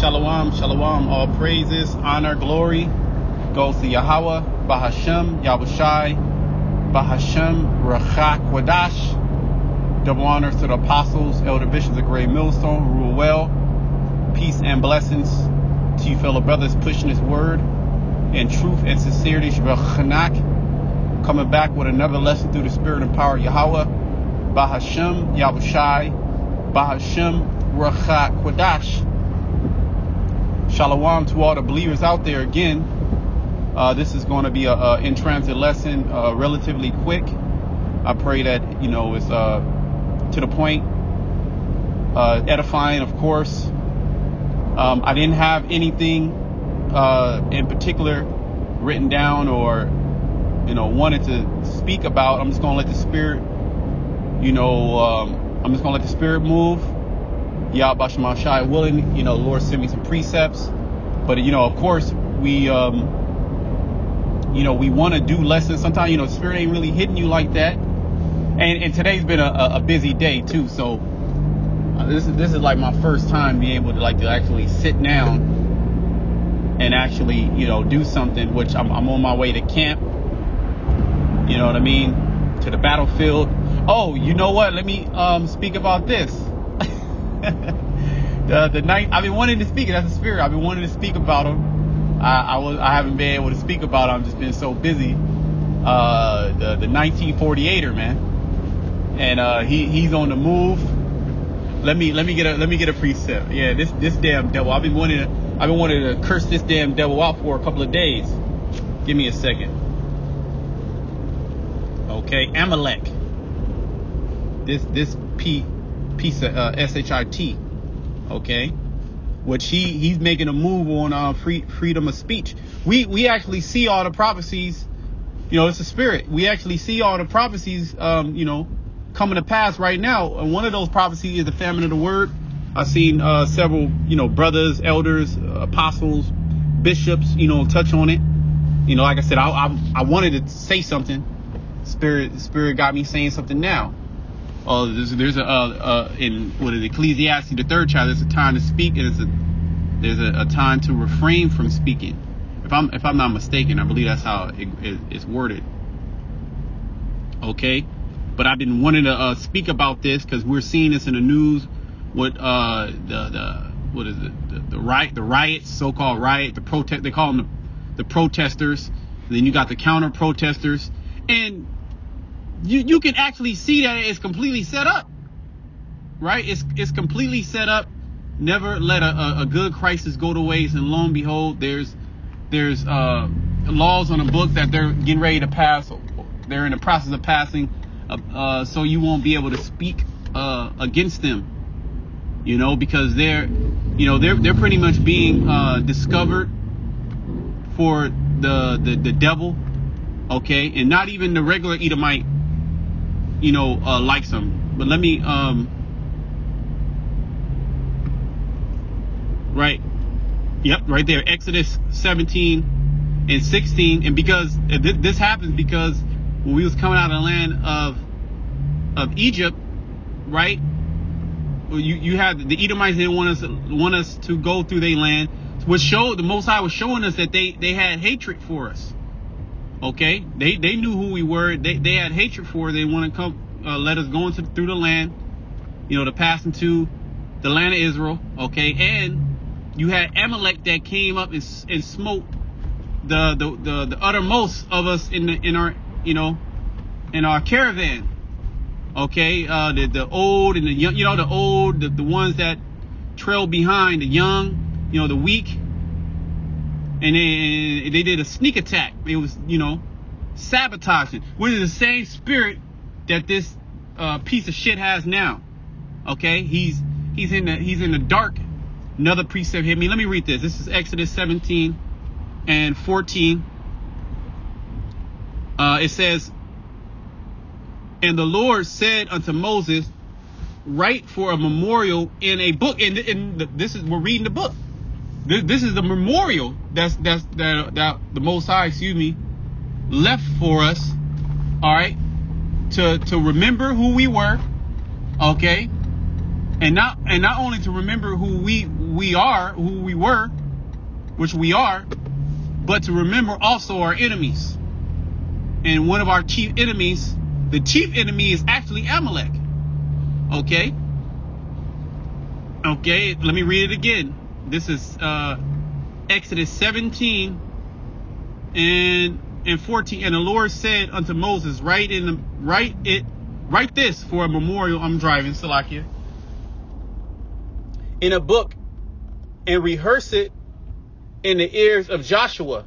Shalom, shalom. All praises, honor, glory goes to Yahweh, Bahashem, Yahushai, Bahashem, Rachak, Wadash. Double honors to the apostles, elder bishops of Great Millstone, who rule well. Peace and blessings to you fellow brothers pushing this word in truth and sincerity. Chanak, coming back with another lesson through the spirit and power of Yahweh, Bahashem, Yahushai, Bahashem, Rachak, Wadash. Shalom to all the believers out there again. This is going to be a in-transit lesson, relatively quick. I pray that, it's to the point, edifying, of course. I didn't have anything in particular written down or, wanted to speak about. I'm just going to let the spirit, I'm just going to let the spirit move. Yahweh Shai willing, Lord send me some precepts. But, of course, we want to do lessons. Sometimes, the spirit ain't really hitting you like that. And today's been a busy day, too. So this is like my first time being able to actually sit down and actually, do something, which I'm on my way to camp. You know what I mean? To the battlefield. Oh, you know what? Let me speak about this. the night I've been wanting to speak. That's the spirit. I've been wanting to speak about him. I haven't been able to speak about him. I've just been so busy. The 1948er, man, and he's on the move. Let me get a precept. Yeah, this damn devil. I've been wanting to curse this damn devil out for a couple of days. Give me a second. Okay, Amalek. This piece of shit, okay, which he's making a move on freedom of speech. We actually see all the prophecies, it's a spirit. We actually see all the prophecies, coming to pass right now. And one of those prophecies is the famine of the word. I've seen several, brothers, elders, apostles, bishops, touch on it. Like I said, I wanted to say something. Spirit got me saying something now. There's in Ecclesiastes, the 3rd chapter, there's a time to speak and there's a time to refrain from speaking. If I'm not mistaken, I believe that's how it's worded. Okay, but I've been wanting to speak about this because we're seeing this in the news. What the riots, so-called riot, the protest, they call them the protesters. And then you got the counter protesters, and you can actually see that it's completely set up, right? It's completely set up. Never let a good crisis go to waste. And lo and behold, there's laws on the book that they're getting ready to pass. They're in the process of passing, so you won't be able to speak against them, because they're pretty much being discovered for the devil, okay, and not even the regular Edomite. Likes them. But let me, right. Yep. Right there. Exodus 17 and 16. And because this happens because when we was coming out of the land of Egypt, right. You had the Edomites didn't want us to go through their land, which showed the Most High was showing us that they had hatred for us. Okay, they knew who we were. They had hatred for us. They want to come, let us go through the land, to pass into the land of Israel. Okay, and you had Amalek that came up and smote the uttermost of us in our caravan. Okay, the old and the young, the old, the ones that trail behind, the young, the weak. And they did a sneak attack. It was, sabotaging, which is the same spirit that this piece of shit has now. Okay, he's in the dark. Another precept hit me. Let me read this. This is Exodus 17 and 14. It says, "And the Lord said unto Moses, write for a memorial in a book." And we're reading the book. This is the memorial that the Most High, left for us. All right, to remember who we were. Okay, And not only to remember who we are, who we were, which we are, but to remember also our enemies. And one of our chief enemies, the chief enemy, is actually Amalek. Okay. Okay, let me read it again. This is Exodus 17 and 14. And the Lord said unto Moses, write this for a memorial. I'm driving, Salakia. In a book, and rehearse it in the ears of Joshua,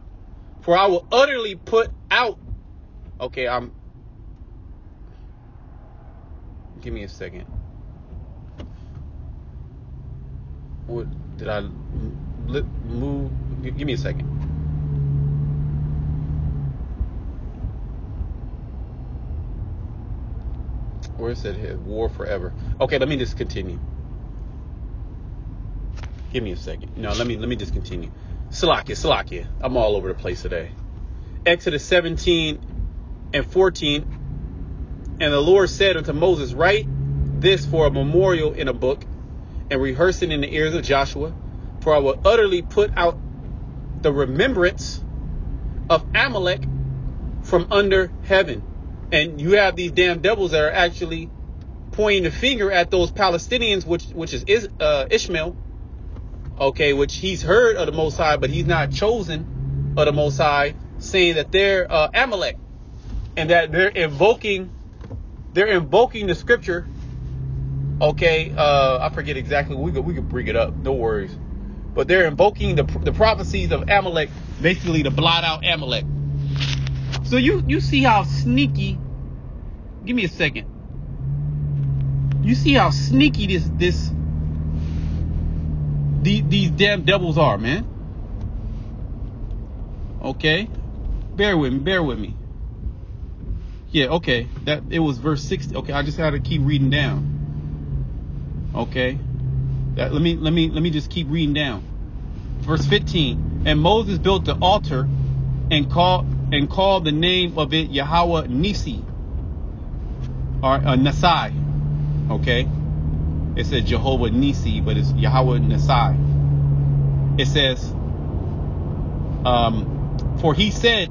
for I will utterly put out. Okay, give me a second. What did I move? Give me a second. Where it said here, war forever. Okay, let me just continue. Give me a second. No, let me just continue. Salakia. I'm all over the place today. Exodus 17 and 14. And the Lord said unto Moses, write this for a memorial in a book, and rehearse it in the ears of Joshua, for I will utterly put out the remembrance of Amalek from under heaven. And you have these damn devils that are actually pointing the finger at those Palestinians, which is Ishmael. Okay, which he's heard of the Most High, but he's not chosen of the Most High, saying that they're Amalek, and that they're invoking the scripture. Okay, I forget exactly. We could bring it up. No worries. But they're invoking the prophecies of Amalek, basically to blot out Amalek. So you see how sneaky. Give me a second. You see how sneaky these damn devils are, man. Okay, bear with me. Yeah, okay. That it was verse 60. Okay, I just had to keep reading down. Okay, let me just keep reading down. Verse 15. And Moses built the altar and called the name of it Yahweh Nisi, or Nasai. Okay, it says Jehovah Nisi, but it's Yahweh Nasai. It says, for he said,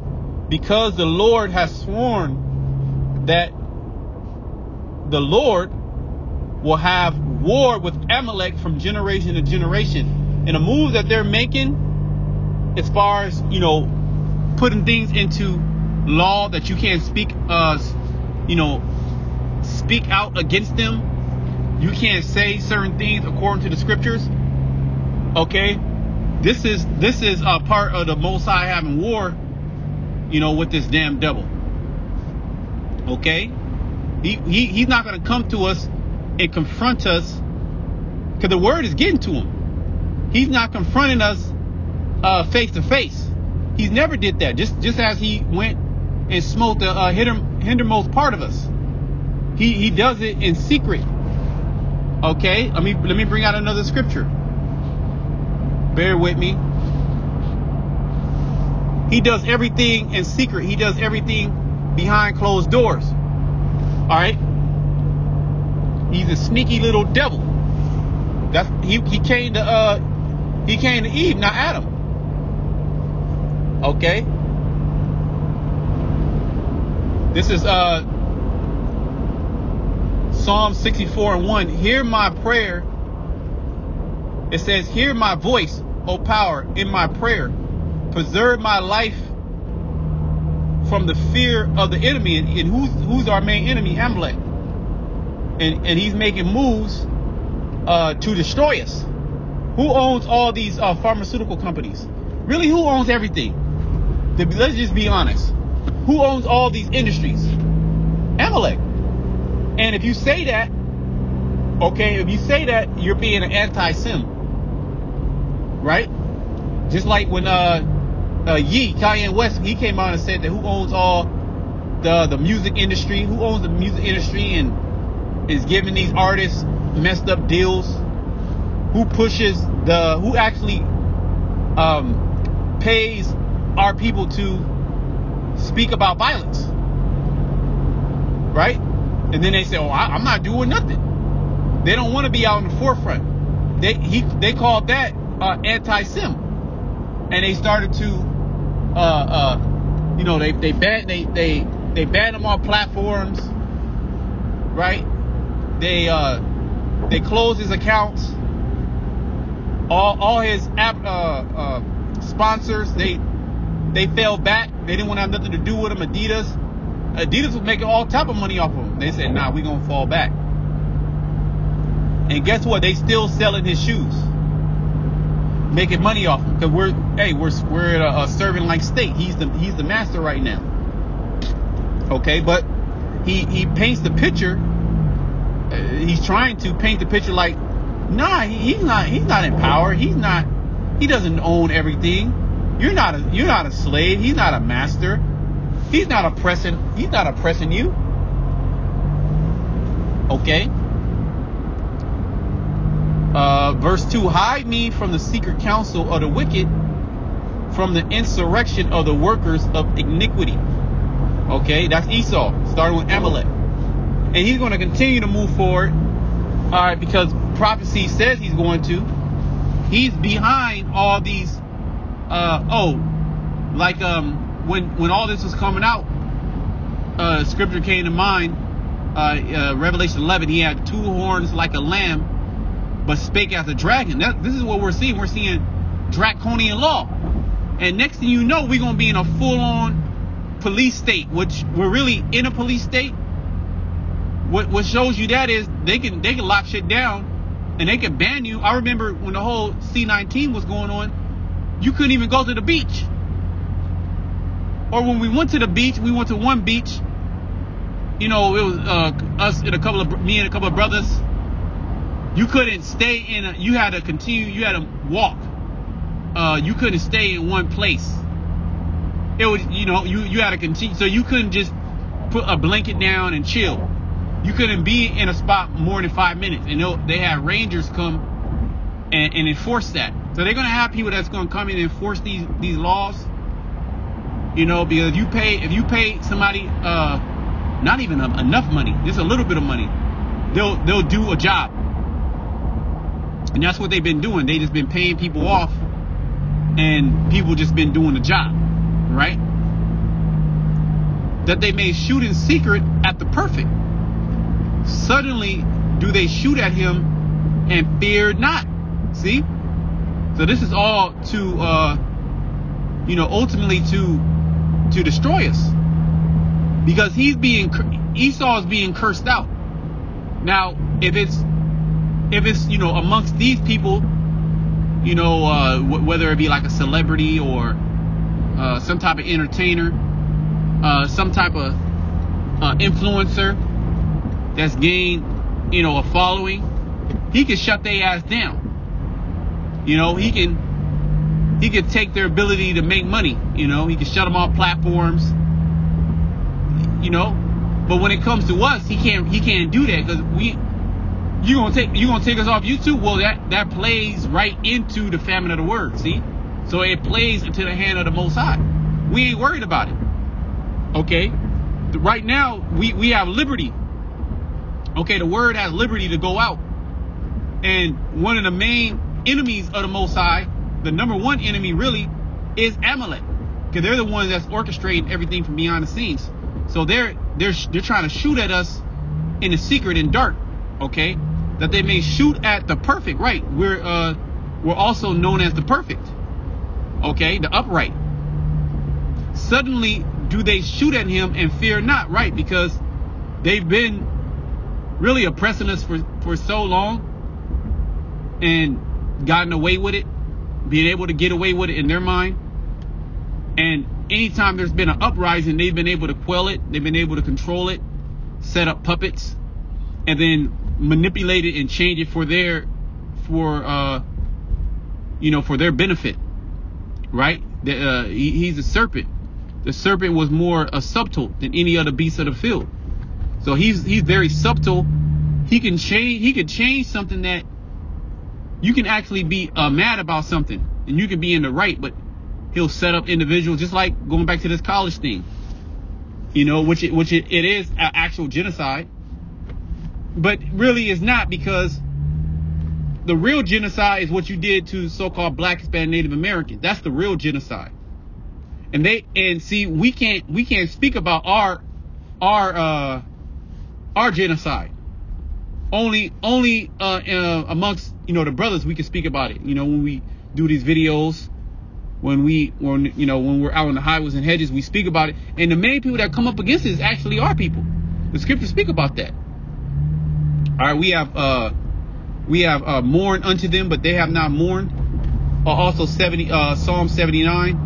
because the Lord has sworn that the Lord will have war with Amalek from generation to generation. And the move that they're making, as far as, putting things into law that you can't speak out against them. You can't say certain things according to the scriptures. Okay, this is a part of the Most High having war, with this damn devil. Okay, he's not going to come to us and confront us, because the word is getting to him. He's not confronting us face to face. He's never did that. Just as he went and smote the hindermost part of us. He does it in secret. Okay, let me bring out another scripture. Bear with me. He does everything in secret. He does everything behind closed doors. All right. He's a sneaky little devil. He came to Eve, not Adam. Okay. This is Psalm 64:1. Hear my prayer. It says, hear my voice, O power, in my prayer. Preserve my life from the fear of the enemy. And who's our main enemy? Amalek. And he's making moves to destroy us. Who owns all these pharmaceutical companies? Really, who owns everything? Let's just be honest. Who owns all these industries? Amalek. And if you say that, you're being an anti-Sem. Right? Just like when Kanye West, he came out and said that who owns all the music industry? Who owns the music industry and is giving these artists messed up deals? Who actually pays our people to speak about violence? Right? And then they say, oh, I'm not doing nothing. They don't want to be out in the forefront. They called that anti-sim, and they started to they banned him on platforms, right? They closed his accounts. All his app sponsors, they fell back. They didn't want to have nothing to do with him. Adidas was making all type of money off of him. They said, nah, we're gonna fall back. And guess what? They still selling his shoes, making money off him, because we're a servant like state. He's the master right now. Okay, but he paints the picture. He's trying to paint the picture like, nah, he's not in power. He doesn't own everything. You're not a slave. He's not a master. He's not oppressing you. Okay. Verse 2, hide me from the secret counsel of the wicked, from the insurrection of the workers of iniquity. Okay, that's Esau, starting with Amalek. And he's going to continue to move forward, all right, because prophecy says he's going to. He's behind all these, when all this was coming out, scripture came to mind, Revelation 11, he had 2 horns like a lamb, but spake as a dragon. This is what we're seeing. We're seeing draconian law. And next thing you know, we're going to be in a full-on police state, which we're really in a police state. What shows you that is they can lock shit down and they can ban you. I remember when the whole C-19 was going on, you couldn't even go to the beach. Or when we went to the beach, we went to one beach. You know, it was us and me and a couple of brothers. You couldn't stay you had to continue, you had to walk. You couldn't stay in one place. It was, you had to continue. So you couldn't just put a blanket down and chill. You couldn't be in a spot more than 5 minutes. And they had rangers come and enforce that. So they're going to have people that's going to come in and enforce these laws. Because if you pay somebody not even enough money, just a little bit of money, they'll do a job. And that's what they've been doing. They just been paying people off, and people just been doing the job, right? That they may shoot in secret at the perfect. Suddenly do they shoot at him and fear not. See? So this is all to ultimately to destroy us, because Esau is being cursed out. Now if it's amongst these people, whether it be like a celebrity or some type of entertainer, some type of influencer that's gained a following, he can shut their ass down. He can take their ability to make money. He can shut them off platforms. But when it comes to us, he can't do that, because you gonna take us off YouTube. Well, that plays right into the famine of the word. See, so it plays into the hand of the Most High. We ain't worried about it. Okay, right now we have liberty. Okay, the word has liberty to go out, and one of the main enemies of the Most High, the number one enemy really, is Amalek, because they're the ones that's orchestrating everything from behind the scenes. So they're trying to shoot at us in the secret and dark. Okay, that they may shoot at the perfect. Right, we're also known as the perfect. Okay, the upright. Suddenly do they shoot at him and fear not. Right, because they've been really oppressing us for so long and gotten away with it, being able to get away with it in their mind. And anytime there's been an uprising, they've been able to quell it. They've been able to control it, set up puppets, and then manipulate it and change it for their benefit. Right? He's a serpent. The serpent was more subtle than any other beast of the field. So he's very subtle. He can change something that you can actually be mad about something, and you can be in the right, but he'll set up individuals, just like going back to this college thing, which it is an actual genocide. But really it's not, because the real genocide is what you did to so-called Black, Hispanic, Native Americans. That's the real genocide. And see, we can't speak about our genocide. Only amongst, the brothers we can speak about it. When we do these videos, when we're out on the highways and hedges, we speak about it. And the main people that come up against it is actually our people. The scriptures speak about that. All right, we have mourned unto them, but they have not mourned. Also Psalm 79.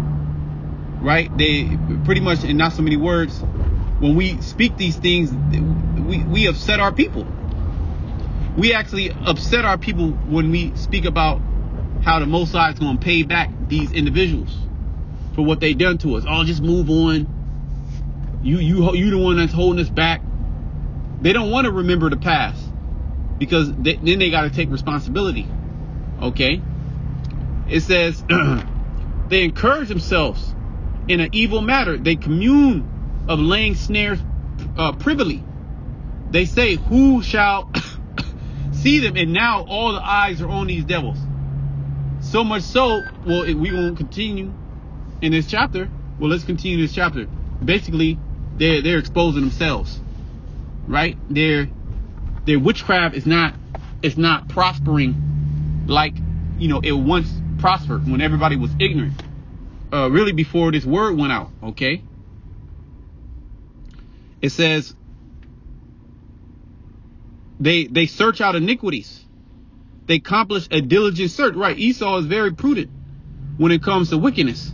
Right? They pretty much, in not so many words, when we speak these things, we upset our people. We actually upset our people when we speak about how the Most High is going to pay back these individuals for what they done to us. Oh, just move on. You the one that's holding us back. They don't want to remember the past, because then they got to take responsibility. Okay? It says they encourage themselves in an evil matter. They commune of laying snares privily. They say, who shall see them? And now all the eyes are on these devils. So much so, well, we won't continue in this chapter. Well, let's continue this chapter. Basically, they're exposing themselves, right? Their witchcraft is not prospering like it once prospered when everybody was ignorant. Really before this word went out. Okay, it says they search out iniquities. They accomplish a diligent search. Right, Esau is very prudent when it comes to wickedness,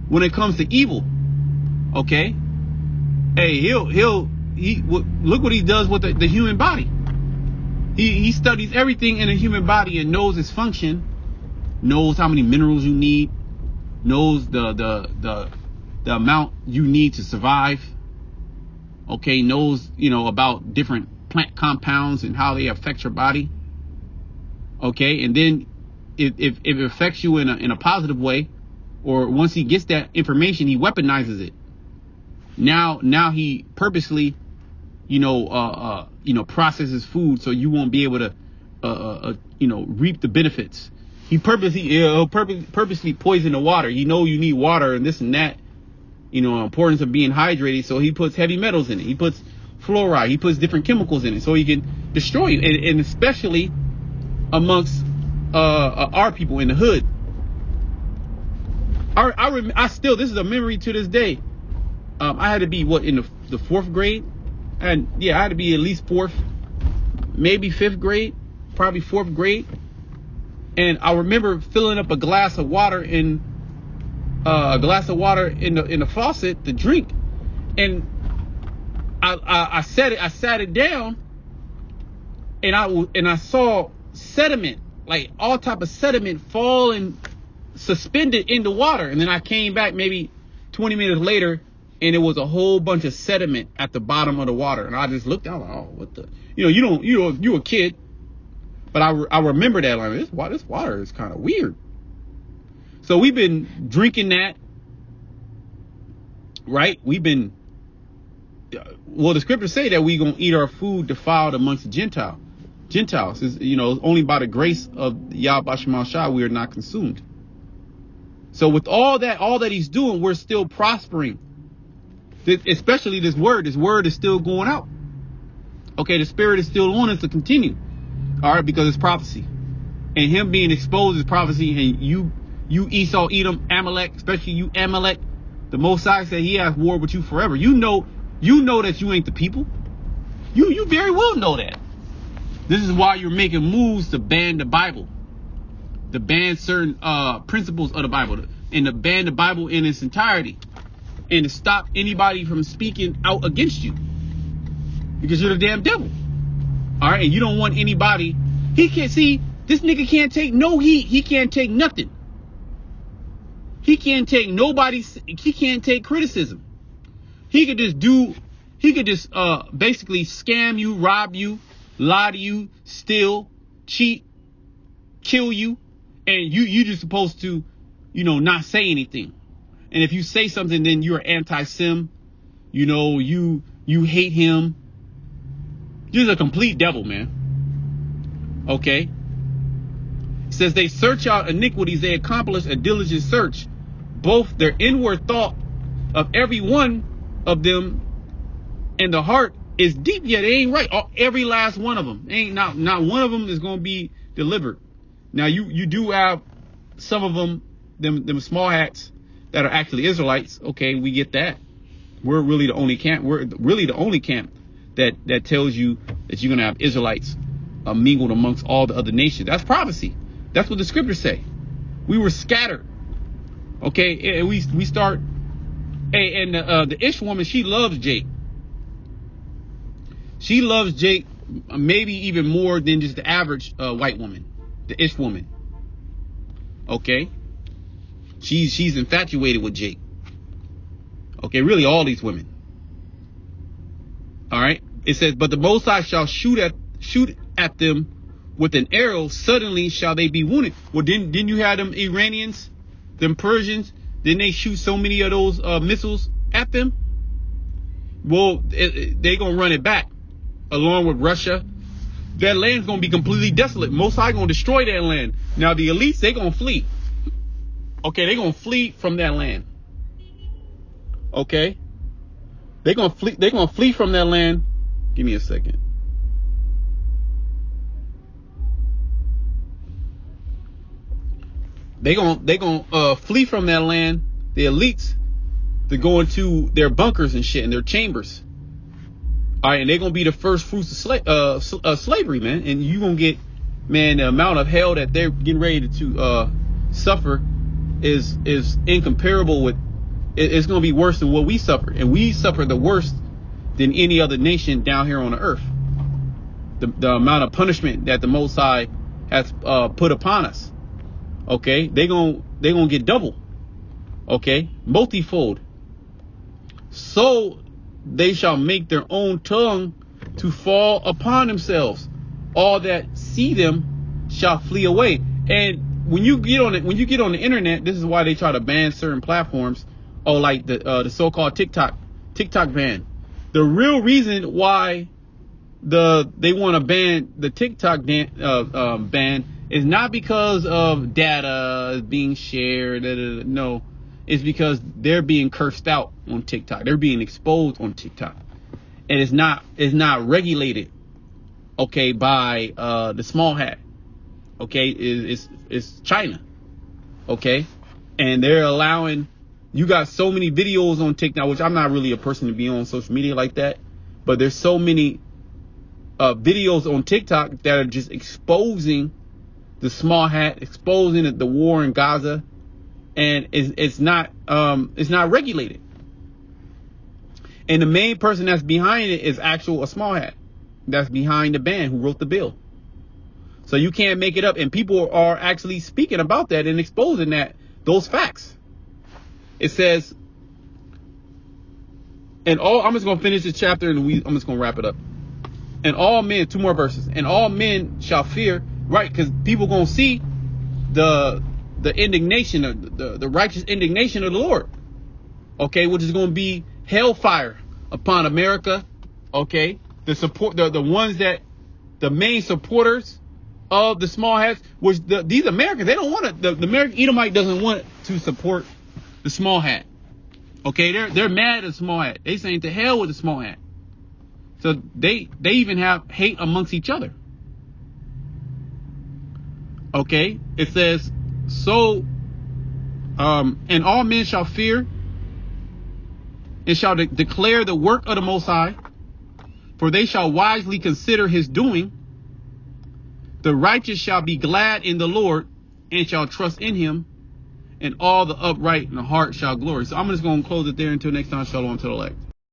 when it comes to evil. Okay, hey, he look what he does with the human body. He studies everything in a human body and knows its function, knows how many minerals you need, knows the amount you need to survive. Okay, knows about different plant compounds and how they affect your body. Okay, and then if it affects you in a positive way, or once he gets that information, he weaponizes it. Now he purposely processes food so you won't be able to reap the benefits. He purposely poison the water. You need water and this and that, importance of being hydrated. So he puts heavy metals in it. He puts fluoride. He puts different chemicals in it so he can destroy you. And especially amongst our people in the hood. I still, this is a memory to this day. I had to be in the fourth grade, and I had to be at least fourth, maybe fifth grade, probably fourth grade. And I remember filling up a glass of water in the faucet to drink, and I sat it down, and I saw sediment, like all type of sediment, falling suspended in the water. And then I came back maybe 20 minutes later, and it was a whole bunch of sediment at the bottom of the water. And I just looked out, like, oh, what the, you're a kid. But I remember that, like, this water is kind of weird. So we've been drinking that, right? We've been, the scriptures say that we're going to eat our food defiled amongst the Gentiles. Is, only by the grace of Yahweh Shem Shah we are not consumed. So with all that he's doing, we're still prospering. Especially this word is still going out. Okay, the spirit is still on us to continue. All right, because it's prophecy, and him being exposed is prophecy. And you Esau, Edom, Amalek, especially you Amalek, the Most High said he has war with you forever. You know that you ain't the people. You very well know that. This is why you're making moves to ban the Bible, to ban certain principles of the Bible, and to ban the Bible in its entirety, and to stop anybody from speaking out against you, because you're the damn devil. All right, and you don't want anybody. He can't see. This nigga can't take no heat. He can't take nothing. He can't take nobody's. He can't take criticism. He could just basically scam you, rob you, lie to you, steal, cheat, kill you, and you just supposed to, not say anything. And if you say something, then you're anti-Sim. You hate him. Just a complete devil, man. Okay. It says they search out iniquities. They accomplish a diligent search. Both their inward thought of every one of them and the heart is deep, yet it ain't right. Every last one of them. Ain't not one of them is going to be delivered. Now you do have some of them small hats that are actually Israelites. Okay, we get that. We're really the only camp. We're really the only camp that tells you that you're going to have Israelites mingled amongst all the other nations. That's prophecy. That's what the scriptures say. We were scattered. Okay, and we start. Hey, and the Ish woman, she loves Jake. She loves Jake maybe even more than just the average white woman, the Ish woman. Okay, she's infatuated with Jake. Okay, really all these women. All right, it says, but the Most High shall shoot at them with an arrow. Suddenly shall they be wounded. Well, didn't you have them Iranians, them Persians? Didn't they shoot so many of those missiles at them? Well, they gonna run it back along with Russia. That land's gonna be completely desolate. Most High gonna destroy that land. Now the elites, they gonna flee. Okay, they gonna flee from that land. Okay, they gonna flee. They gonna flee from that land. Give me a second. They gonna flee from that land. The elites, to go into their bunkers and shit in their chambers. All right, and they're gonna be the first fruits of slavery, man. And you gonna get, man, the amount of hell that they're getting ready to suffer is incomparable with. It's gonna be worse than what we suffered, and we suffer the worst than any other nation down here on the earth. The amount of punishment that the Most High has put upon us. Okay, they gonna get double. Okay, multifold. So they shall make their own tongue to fall upon themselves. All that see them shall flee away. And when you get on the internet, this is why they try to ban certain platforms. Oh, like the so-called TikTok ban. The real reason why they want to ban the TikTok ban is not because of data being shared. No, it's because they're being cursed out on TikTok. They're being exposed on TikTok, and it's not regulated. Okay, by the small hat. Okay, it's China. Okay, and they're allowing. You got so many videos on TikTok, which I'm not really a person to be on social media like that, but there's so many videos on TikTok that are just exposing the small hat, exposing the war in Gaza, and it's not regulated. And the main person that's behind it is a small hat that's behind the ban, who wrote the bill. So you can't make it up, and people are actually speaking about that and exposing those facts. It says, I'm just gonna finish this chapter and I'm just gonna wrap it up. And all men, 2 more verses, and all men shall fear, right? Because people gonna see the indignation, the righteous indignation of the Lord. Okay, which is gonna be hellfire upon America. Okay, the ones that the main supporters of the small hats, which these Americans, they don't want it. The American Edomite doesn't want to support the small hat. Okay, they're mad at the small hat. They saying to hell with the small hat. So they even have hate amongst each other. Okay, it says, so and all men shall fear and shall declare the work of the Most High, for they shall wisely consider his doing. The righteous shall be glad in the Lord and shall trust in him, and all the upright in the heart shall glory. So I'm just going to close it there until next time. Shalom to the elect.